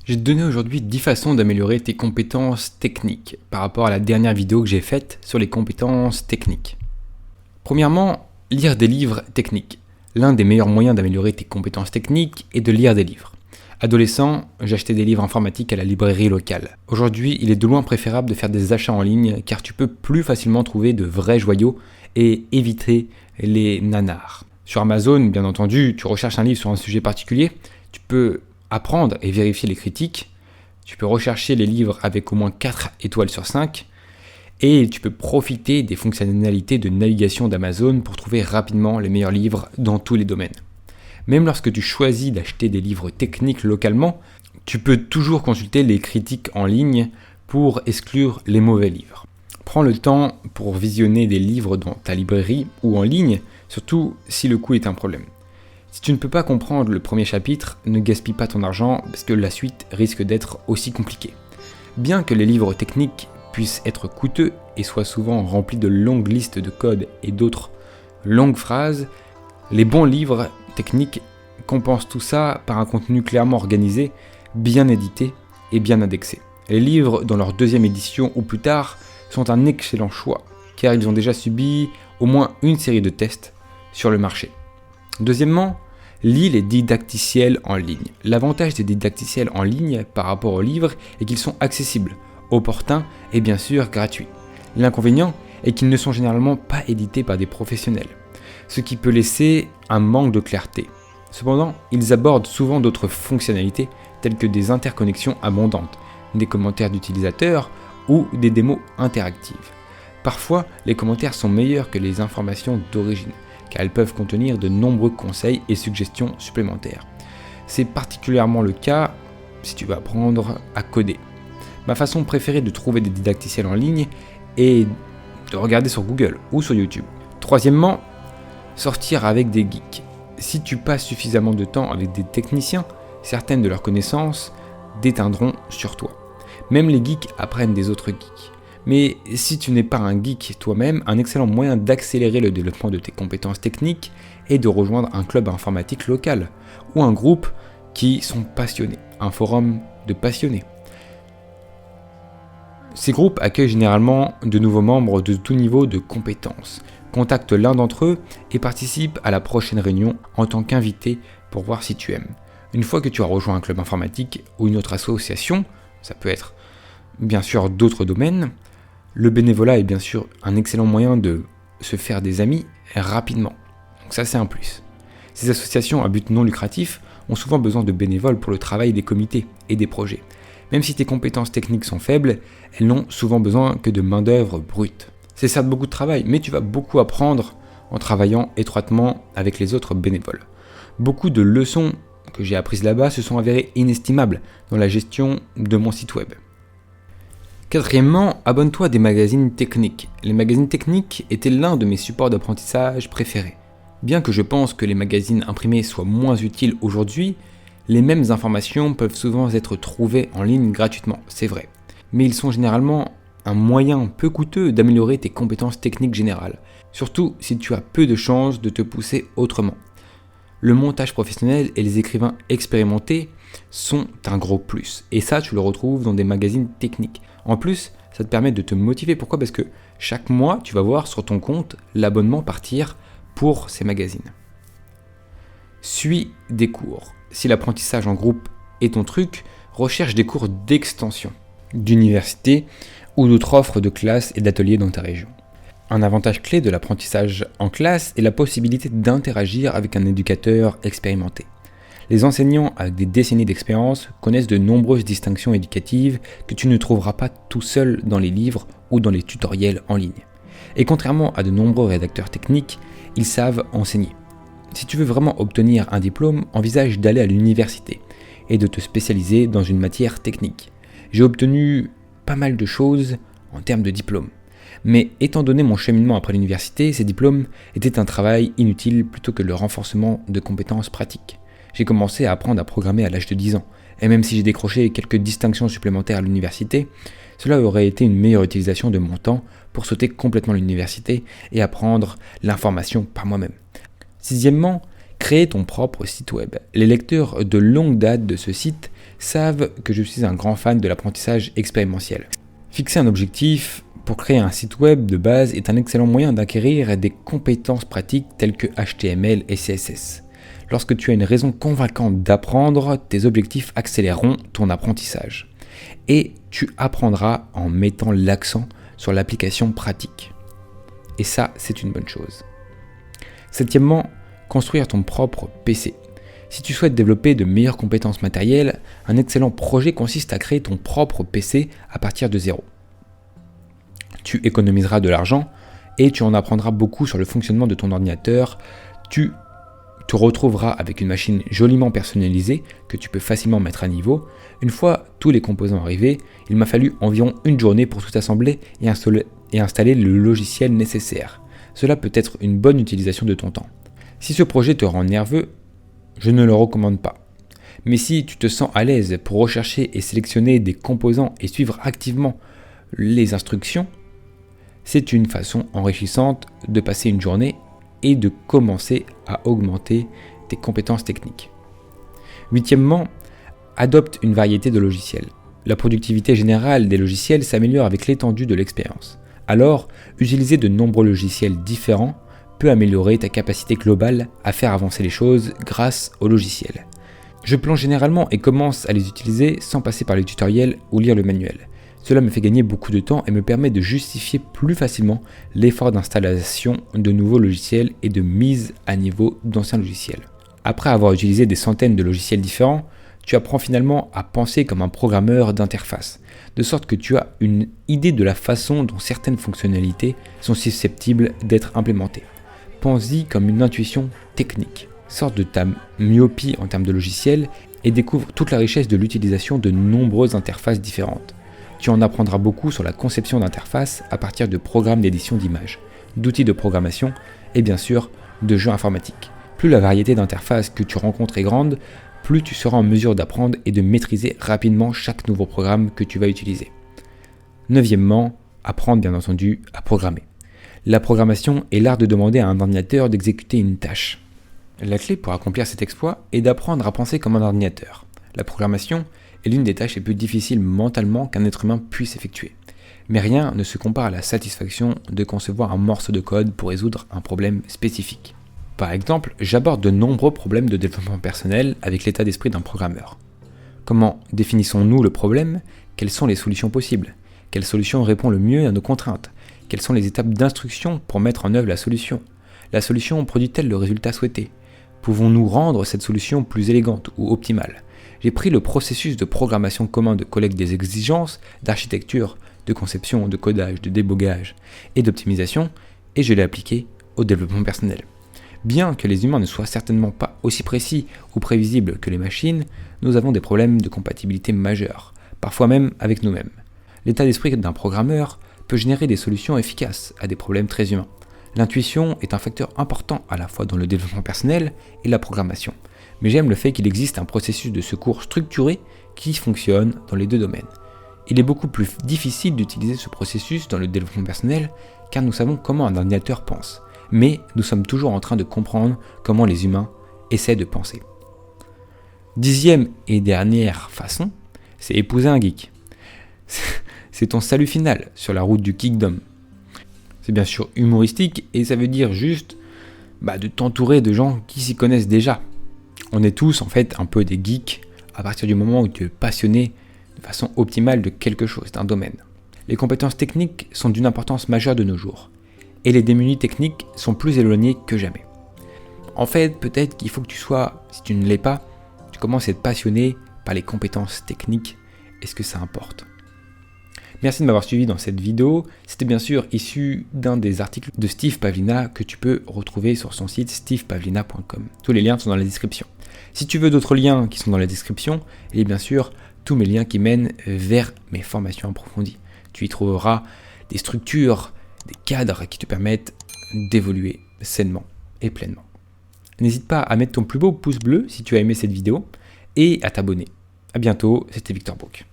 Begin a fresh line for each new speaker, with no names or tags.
Je vais te donner aujourd'hui 10 façons d'améliorer tes compétences techniques par rapport à la dernière vidéo que j'ai faite sur les compétences techniques. Premièrement, lire des livres techniques. L'un des meilleurs moyens d'améliorer tes compétences techniques est de lire des livres. Adolescent, j'achetais des livres informatiques à la librairie locale. Aujourd'hui, il est de loin préférable de faire des achats en ligne car tu peux plus facilement trouver de vrais joyaux et éviter les nanars. Sur Amazon, bien entendu, tu recherches un livre sur un sujet particulier, tu peux apprendre et vérifier les critiques, tu peux rechercher les livres avec au moins 4 étoiles sur 5 et tu peux profiter des fonctionnalités de navigation d'Amazon pour trouver rapidement les meilleurs livres dans tous les domaines. Même lorsque tu choisis d'acheter des livres techniques localement, tu peux toujours consulter les critiques en ligne pour exclure les mauvais livres. Prends le temps pour visionner des livres dans ta librairie ou en ligne, surtout si le coût est un problème. Si tu ne peux pas comprendre le premier chapitre, ne gaspille pas ton argent parce que la suite risque d'être aussi compliquée. Bien que les livres techniques puissent être coûteux et soient souvent remplis de longues listes de codes et d'autres longues phrases, les bons livres techniques compensent tout ça par un contenu clairement organisé, bien édité et bien indexé. Les livres dans leur deuxième édition ou plus tard sont un excellent choix car ils ont déjà subi au moins une série de tests sur le marché. Deuxièmement, lis les didacticiels en ligne. L'avantage des didacticiels en ligne par rapport aux livres est qu'ils sont accessibles, opportuns et bien sûr gratuits. L'inconvénient est qu'ils ne sont généralement pas édités par des professionnels, ce qui peut laisser un manque de clarté. Cependant, ils abordent souvent d'autres fonctionnalités telles que des interconnexions abondantes, des commentaires d'utilisateurs ou des démos interactives. Parfois, les commentaires sont meilleurs que les informations d'origine, car elles peuvent contenir de nombreux conseils et suggestions supplémentaires. C'est particulièrement le cas si tu veux apprendre à coder. Ma façon préférée de trouver des didacticiels en ligne est de regarder sur Google ou sur YouTube. Troisièmement, sortir avec des geeks. Si tu passes suffisamment de temps avec des techniciens, certaines de leurs connaissances déteindront sur toi. Même les geeks apprennent des autres geeks. Mais si tu n'es pas un geek toi-même, un excellent moyen d'accélérer le développement de tes compétences techniques est de rejoindre un club informatique local ou un groupe qui sont passionnés, un forum de passionnés. Ces groupes accueillent généralement de nouveaux membres de tout niveau de compétences. Contacte l'un d'entre eux et participe à la prochaine réunion en tant qu'invité pour voir si tu aimes. Une fois que tu as rejoint un club informatique ou une autre association, ça peut être bien sûr d'autres domaines, le bénévolat est bien sûr un excellent moyen de se faire des amis rapidement. Donc ça c'est un plus. Ces associations à but non lucratif ont souvent besoin de bénévoles pour le travail des comités et des projets. Même si tes compétences techniques sont faibles, elles n'ont souvent besoin que de main-d'œuvre brute. C'est certes beaucoup de travail, mais tu vas beaucoup apprendre en travaillant étroitement avec les autres bénévoles. Beaucoup de leçons que j'ai apprises là-bas se sont avérées inestimables dans la gestion de mon site web. Quatrièmement, abonne-toi à des magazines techniques. Les magazines techniques étaient l'un de mes supports d'apprentissage préférés. Bien que je pense que les magazines imprimés soient moins utiles aujourd'hui, les mêmes informations peuvent souvent être trouvées en ligne gratuitement, c'est vrai. Mais ils sont généralement un moyen peu coûteux d'améliorer tes compétences techniques générales, surtout si tu as peu de chances de te pousser autrement. Le montage professionnel et les écrivains expérimentés sont un gros plus, et ça tu le retrouves dans des magazines techniques. En plus, ça te permet de te motiver. Pourquoi ? Parce que chaque mois, tu vas voir sur ton compte l'abonnement partir pour ces magazines. Suis des cours. Si l'apprentissage en groupe est ton truc, recherche des cours d'extension, d'université ou d'autres offres de classes et d'ateliers dans ta région. Un avantage clé de l'apprentissage en classe est la possibilité d'interagir avec un éducateur expérimenté. Les enseignants avec des décennies d'expérience connaissent de nombreuses distinctions éducatives que tu ne trouveras pas tout seul dans les livres ou dans les tutoriels en ligne. Et contrairement à de nombreux rédacteurs techniques, ils savent enseigner. Si tu veux vraiment obtenir un diplôme, envisage d'aller à l'université et de te spécialiser dans une matière technique. J'ai obtenu pas mal de choses en termes de diplôme. Mais étant donné mon cheminement après l'université, ces diplômes étaient un travail inutile plutôt que le renforcement de compétences pratiques. J'ai commencé à apprendre à programmer à l'âge de 10 ans, et même si j'ai décroché quelques distinctions supplémentaires à l'université, cela aurait été une meilleure utilisation de mon temps pour sauter complètement l'université et apprendre l'information par moi-même. Sixièmement, créer ton propre site web. Les lecteurs de longue date de ce site savent que je suis un grand fan de l'apprentissage expérientiel. Fixer un objectif pour créer un site web de base est un excellent moyen d'acquérir des compétences pratiques telles que HTML et CSS. Lorsque tu as une raison convaincante d'apprendre, tes objectifs accéléreront ton apprentissage. Et tu apprendras en mettant l'accent sur l'application pratique. Et ça, c'est une bonne chose. Septièmement, construire ton propre PC. Si tu souhaites développer de meilleures compétences matérielles, un excellent projet consiste à créer ton propre PC à partir de zéro. Tu économiseras de l'argent et tu en apprendras beaucoup sur le fonctionnement de ton ordinateur. Tu te retrouveras avec une machine joliment personnalisée que tu peux facilement mettre à niveau. Une fois tous les composants arrivés, il m'a fallu environ une journée pour tout assembler et installer le logiciel nécessaire. Cela peut être une bonne utilisation de ton temps. Si ce projet te rend nerveux, je ne le recommande pas. Mais si tu te sens à l'aise pour rechercher et sélectionner des composants et suivre activement les instructions, c'est une façon enrichissante de passer une journée et de commencer à augmenter tes compétences techniques. Huitièmement, adopte une variété de logiciels. La productivité générale des logiciels s'améliore avec l'étendue de l'expérience. Alors, utiliser de nombreux logiciels différents peut améliorer ta capacité globale à faire avancer les choses grâce aux logiciels. Je plonge généralement et commence à les utiliser sans passer par les tutoriels ou lire le manuel. Cela me fait gagner beaucoup de temps et me permet de justifier plus facilement l'effort d'installation de nouveaux logiciels et de mise à niveau d'anciens logiciels. Après avoir utilisé des centaines de logiciels différents, tu apprends finalement à penser comme un programmeur d'interface, de sorte que tu as une idée de la façon dont certaines fonctionnalités sont susceptibles d'être implémentées. Pense-y comme une intuition technique. Sors de ta myopie en termes de logiciels et découvre toute la richesse de l'utilisation de nombreuses interfaces différentes. Tu en apprendras beaucoup sur la conception d'interfaces à partir de programmes d'édition d'images, d'outils de programmation et bien sûr de jeux informatiques. Plus la variété d'interfaces que tu rencontres est grande, plus tu seras en mesure d'apprendre et de maîtriser rapidement chaque nouveau programme que tu vas utiliser. Neuvièmement, apprendre bien entendu à programmer. La programmation est l'art de demander à un ordinateur d'exécuter une tâche. La clé pour accomplir cet exploit est d'apprendre à penser comme un ordinateur. La programmation est l'une des tâches les plus difficiles mentalement qu'un être humain puisse effectuer. Mais rien ne se compare à la satisfaction de concevoir un morceau de code pour résoudre un problème spécifique. Par exemple, j'aborde de nombreux problèmes de développement personnel avec l'état d'esprit d'un programmeur. Comment définissons-nous le problème? Quelles sont les solutions possibles? Quelle solution répond le mieux à nos contraintes? Quelles sont les étapes d'instruction pour mettre en œuvre la solution? La solution produit-elle le résultat souhaité? Pouvons-nous rendre cette solution plus élégante ou optimale? J'ai pris le processus de programmation commun de collecte des exigences, d'architecture, de conception, de codage, de débogage et d'optimisation et je l'ai appliqué au développement personnel. Bien que les humains ne soient certainement pas aussi précis ou prévisibles que les machines, nous avons des problèmes de compatibilité majeurs, parfois même avec nous-mêmes. L'état d'esprit d'un programmeur peut générer des solutions efficaces à des problèmes très humains. L'intuition est un facteur important à la fois dans le développement personnel et la programmation, mais j'aime le fait qu'il existe un processus de secours structuré qui fonctionne dans les deux domaines. Il est beaucoup plus difficile d'utiliser ce processus dans le développement personnel car nous savons comment un ordinateur pense, mais nous sommes toujours en train de comprendre comment les humains essaient de penser. Dixième et dernière façon, c'est épouser un geek. C'est ton salut final sur la route du geekdom. C'est bien sûr humoristique et ça veut dire juste de t'entourer de gens qui s'y connaissent déjà. On est tous en fait un peu des geeks à partir du moment où tu es passionné de façon optimale de quelque chose, d'un domaine. Les compétences techniques sont d'une importance majeure de nos jours et les démunis techniques sont plus éloignés que jamais. En fait, peut-être qu'il faut que tu sois, si tu ne l'es pas, tu commences à être passionné par les compétences techniques et ce que ça importe. Merci de m'avoir suivi dans cette vidéo. C'était bien sûr issu d'un des articles de Steve Pavlina que tu peux retrouver sur son site stevepavlina.com. Tous les liens sont dans la description. Si tu veux d'autres liens qui sont dans la description, et bien sûr tous mes liens qui mènent vers mes formations approfondies. Tu y trouveras des structures, des cadres qui te permettent d'évoluer sainement et pleinement. N'hésite pas à mettre ton plus beau pouce bleu si tu as aimé cette vidéo et à t'abonner. A bientôt, c'était Victor Brook.